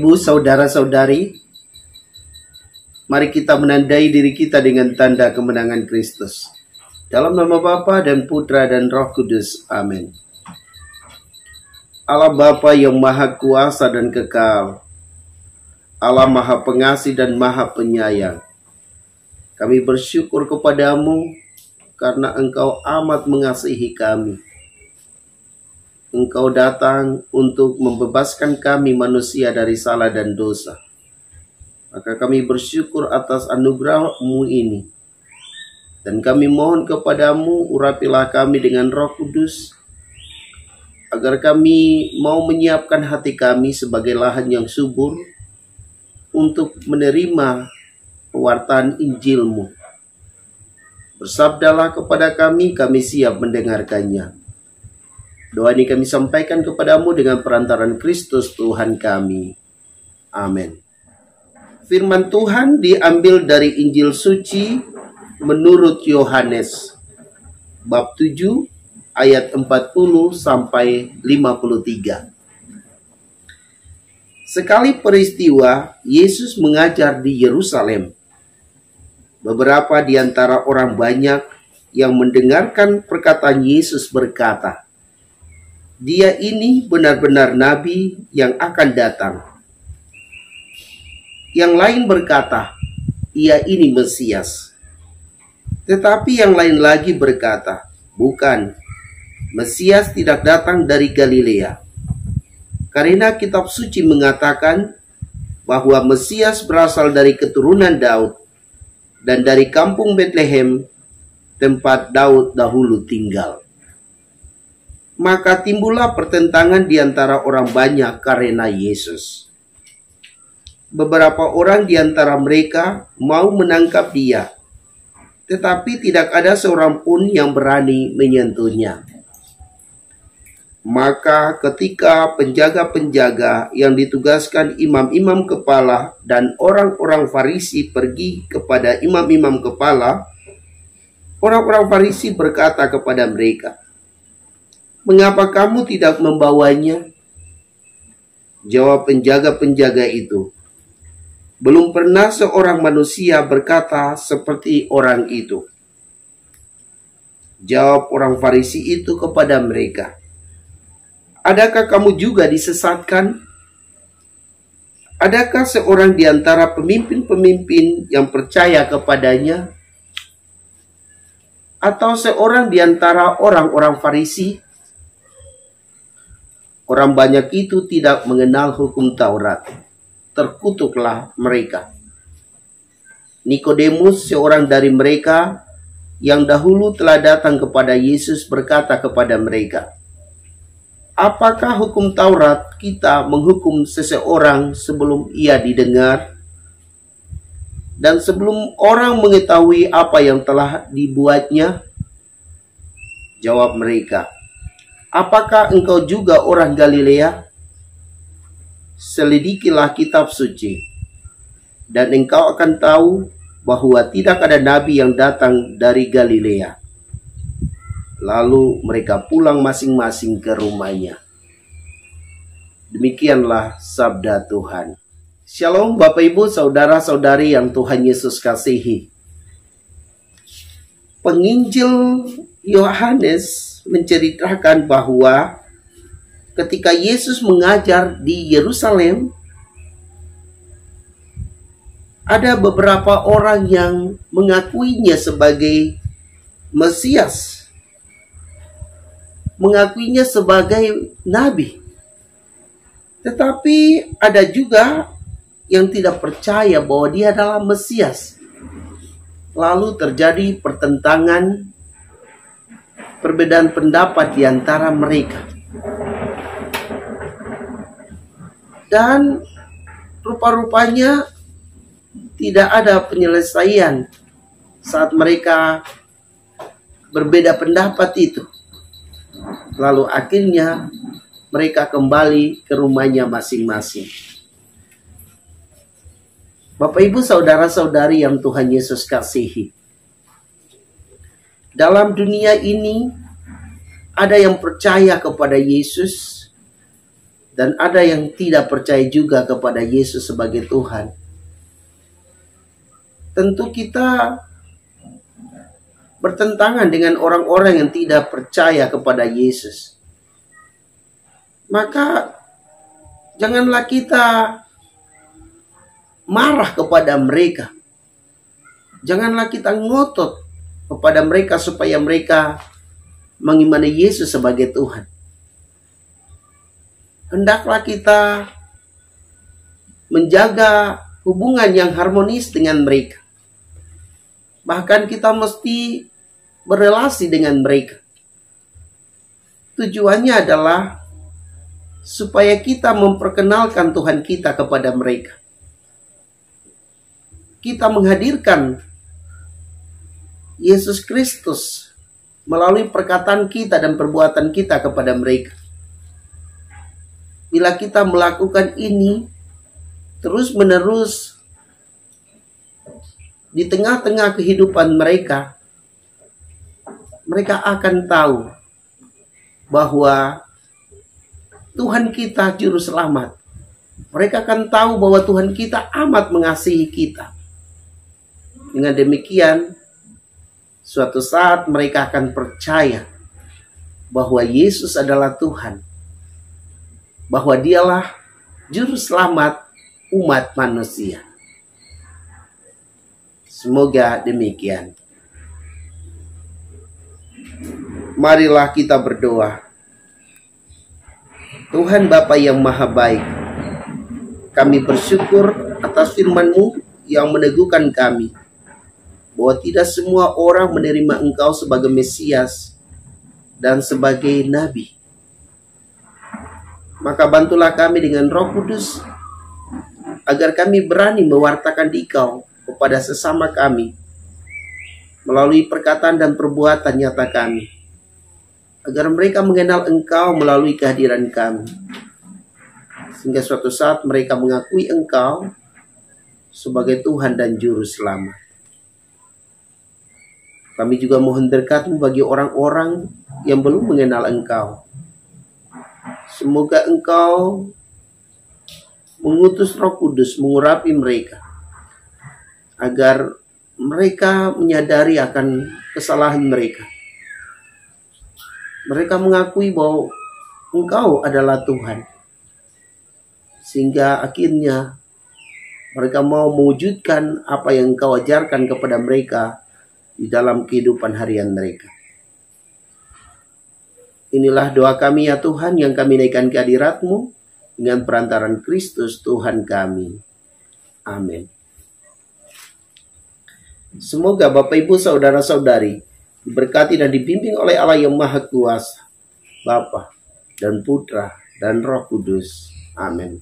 Ibu, saudara-saudari, mari kita menandai diri kita dengan tanda kemenangan Kristus. Dalam nama Bapa dan Putra dan Roh Kudus. Amin. Allah Bapa yang Maha Kuasa dan Kekal, Allah Maha Pengasih dan Maha Penyayang, kami bersyukur kepadamu karena Engkau amat mengasihi kami. Engkau datang untuk membebaskan kami manusia dari salah dan dosa. Maka kami bersyukur atas anugerah-Mu ini. Dan kami mohon kepadamu, urapilah kami dengan Roh Kudus, agar kami mau menyiapkan hati kami sebagai lahan yang subur untuk menerima pewartaan Injil-Mu. Bersabdalah kepada kami siap mendengarkannya. Doa ini kami sampaikan kepadamu dengan perantaran Kristus Tuhan kami. Amin. Firman Tuhan diambil dari Injil suci menurut Yohanes, bab 7, ayat 40 sampai 53. Sekali peristiwa, Yesus mengajar di Yerusalem. Beberapa di antara orang banyak yang mendengarkan perkataan Yesus berkata, "Dia ini benar-benar nabi yang akan datang." Yang lain berkata, "Ia ini Mesias." Tetapi yang lain lagi berkata, "Bukan, Mesias tidak datang dari Galilea. Karena kitab suci mengatakan bahwa Mesias berasal dari keturunan Daud dan dari kampung Betlehem, tempat Daud dahulu tinggal." Maka timbullah pertentangan di antara orang banyak karena Yesus. Beberapa orang di antara mereka mau menangkap dia, tetapi tidak ada seorang pun yang berani menyentuhnya. Maka ketika penjaga-penjaga yang ditugaskan imam-imam kepala dan orang-orang Farisi pergi kepada imam-imam kepala, orang-orang Farisi berkata kepada mereka, "Mengapa kamu tidak membawanya?" Jawab penjaga-penjaga itu, "Belum pernah seorang manusia berkata seperti orang itu." Jawab orang Farisi itu kepada mereka, "Adakah kamu juga disesatkan? Adakah seorang di antara pemimpin-pemimpin yang percaya kepadanya? Atau seorang di antara orang-orang Farisi?" Orang banyak itu tidak mengenal hukum Taurat. Terkutuklah mereka. Nikodemus, seorang dari mereka yang dahulu telah datang kepada Yesus, berkata kepada mereka, "Apakah hukum Taurat kita menghukum seseorang sebelum ia didengar? Dan sebelum orang mengetahui apa yang telah dibuatnya?" Jawab mereka, "Apakah engkau juga orang Galilea? Selidikilah kitab suci, dan engkau akan tahu bahwa tidak ada nabi yang datang dari Galilea." Lalu mereka pulang masing-masing ke rumahnya. Demikianlah sabda Tuhan. Shalom Bapak Ibu, saudara-saudari yang Tuhan Yesus kasihi. Penginjil Yohanes menceritakan bahwa ketika Yesus mengajar di Yerusalem, ada beberapa orang yang mengakuinya sebagai Mesias, mengakuinya sebagai nabi. Tetapi ada juga yang tidak percaya bahwa dia adalah Mesias. Lalu terjadi pertentangan, perbedaan pendapat di antara mereka. Dan rupa-rupanya tidak ada penyelesaian saat mereka berbeda pendapat itu. Lalu akhirnya mereka kembali ke rumahnya masing-masing. Bapak Ibu, saudara-saudari yang Tuhan Yesus kasihi. Dalam dunia ini ada yang percaya kepada Yesus Dan ada yang tidak percaya juga kepada Yesus sebagai Tuhan. Tentu kita bertentangan dengan orang-orang yang tidak percaya kepada Yesus. Maka janganlah kita marah kepada mereka. Janganlah kita ngotot kepada mereka supaya mereka mengimani Yesus sebagai Tuhan. Hendaklah kita menjaga hubungan yang harmonis dengan mereka. Bahkan kita mesti berelasi dengan mereka. Tujuannya adalah supaya kita memperkenalkan Tuhan kita kepada mereka. Kita menghadirkan Yesus Kristus melalui perkataan kita dan perbuatan kita kepada mereka. Bila kita melakukan ini terus-menerus di tengah-tengah kehidupan mereka, mereka akan tahu bahwa Tuhan kita juru selamat. Mereka akan tahu bahwa Tuhan kita amat mengasihi kita. Dengan demikian, suatu saat mereka akan percaya bahwa Yesus adalah Tuhan, bahwa Dialah juru selamat umat manusia. Semoga demikian. Marilah kita berdoa. Tuhan Bapa yang Maha Baik, kami bersyukur atas firman-Mu yang meneguhkan kami bahwa tidak semua orang menerima Engkau sebagai Mesias dan sebagai Nabi. Maka bantulah kami dengan Roh Kudus agar kami berani mewartakan Dikau kepada sesama kami melalui perkataan dan perbuatan nyata kami, agar mereka mengenal Engkau melalui kehadiran kami, sehingga suatu saat mereka mengakui Engkau sebagai Tuhan dan Juru Selamat. Kami juga mohon berkat-Mu bagi orang-orang yang belum mengenal Engkau. Semoga Engkau mengutus Roh Kudus mengurapi mereka, agar mereka menyadari akan kesalahan mereka. Mereka mengakui bahwa Engkau adalah Tuhan, sehingga akhirnya mereka mau mewujudkan apa yang Engkau ajarkan kepada mereka di dalam kehidupan harian mereka. Inilah doa kami ya Tuhan, yang kami naikkan ke hadirat-Mu dengan perantaran Kristus Tuhan kami. Amin. Semoga Bapak Ibu Saudara-saudari diberkati dan dibimbing oleh Allah yang Maha Kuasa, Bapa dan Putra dan Roh Kudus. Amin.